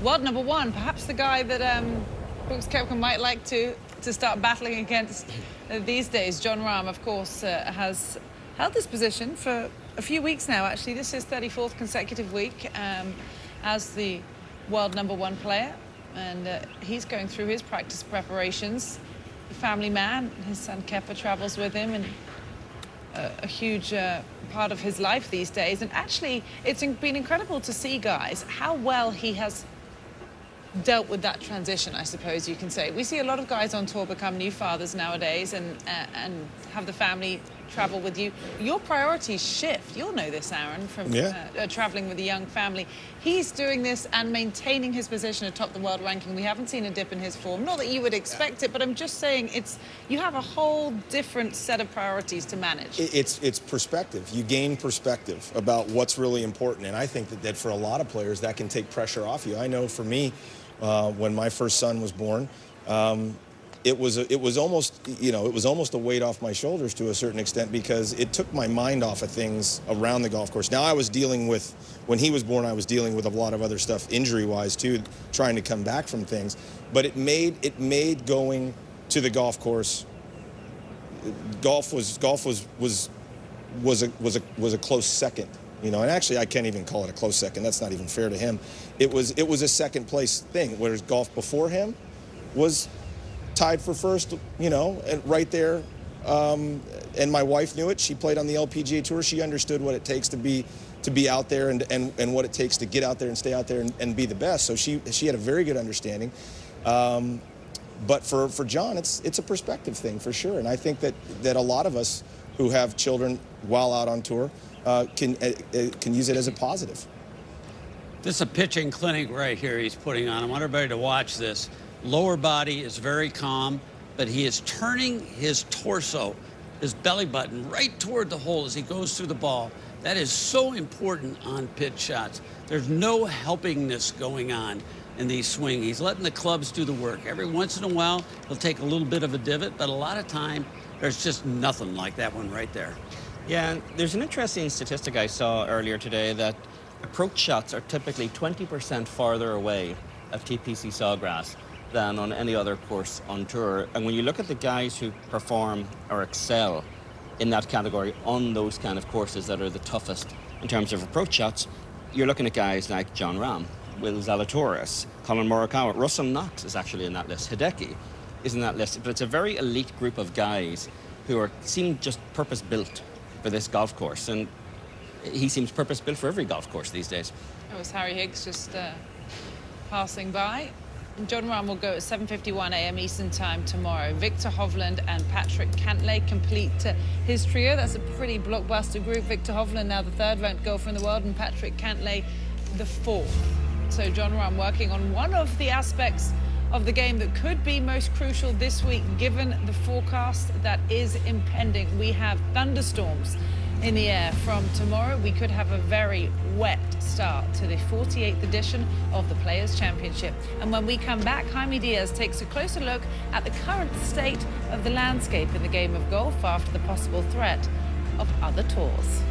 World number one, perhaps the guy that Brooks Koepka might like to start battling against these days. Jon Rahm, of course, has held this position for a few weeks now, actually. This is 34th consecutive week as the world number one player. And he's going through his practice preparations. A family man, his son Kepa travels with him, and a huge part of his life these days. And actually, it's been incredible to see, guys, how well he has dealt with that transition, I suppose you can say. We see a lot of guys on tour become new fathers nowadays and have the family travel with you. Your priorities shift. You'll know this, Aaron, from traveling with a young family. He's doing this and maintaining his position atop the world ranking. We haven't seen a dip in his form. Not that you would expect it, but I'm just saying you have a whole different set of priorities to manage. It's perspective. You gain perspective about what's really important, and I think that for a lot of players that can take pressure off you. I know for me, when my first son was born, it was almost a weight off my shoulders to a certain extent, because it took my mind off of things around the golf course. Now I was dealing with, when he was born, I was dealing with a lot of other stuff injury-wise too, trying to come back from things. But it made going to the golf course. Golf was a close second. You know, and actually I can't even call it a close second. That's not even fair to him. It was a second place thing, whereas golf before him was tied for first, you know, and right there. And my wife knew it. She played on the LPGA Tour. She understood what it takes to be out there and what it takes to get out there and stay out there and be the best. So she had a very good understanding. But for Jon, it's a perspective thing for sure. And I think that a lot of us who have children while out on tour can use it as a positive. This is a pitching clinic right here he's putting on. I want everybody to watch this. Lower body is very calm, but he is turning his torso, his belly button, right toward the hole as he goes through the ball. That is so important on pitch shots. There's no helpingness going on in these swings. He's letting the clubs do the work. Every once in a while, he'll take a little bit of a divot, but a lot of time, there's just nothing like that one right there. Yeah, and there's an interesting statistic I saw earlier today that approach shots are typically 20% farther away at TPC Sawgrass than on any other course on tour. And when you look at the guys who perform or excel in that category on those kind of courses that are the toughest in terms of approach shots, you're looking at guys like Jon Rahm, Will Zalatoris, Colin Morikawa. Russell Knox is actually in that list. Hideki is in that list. But it's a very elite group of guys who seem just purpose-built for this golf course. And he seems purpose-built for every golf course these days. That was Harry Higgs just passing by. Jon Rahm will go at 7:51 a.m. Eastern Time tomorrow. Victor Hovland and Patrick Cantlay complete his trio. That's a pretty blockbuster group. Victor Hovland now the third ranked golfer in the world, and Patrick Cantlay the fourth. So Jon Rahm working on one of the aspects of the game that could be most crucial this week, given the forecast that is impending. We have thunderstorms in the air from tomorrow. We could have a very wet start to the 48th edition of the Players' Championship. And when we come back, Jaime Diaz takes a closer look at the current state of the landscape in the game of golf after the possible threat of other tours.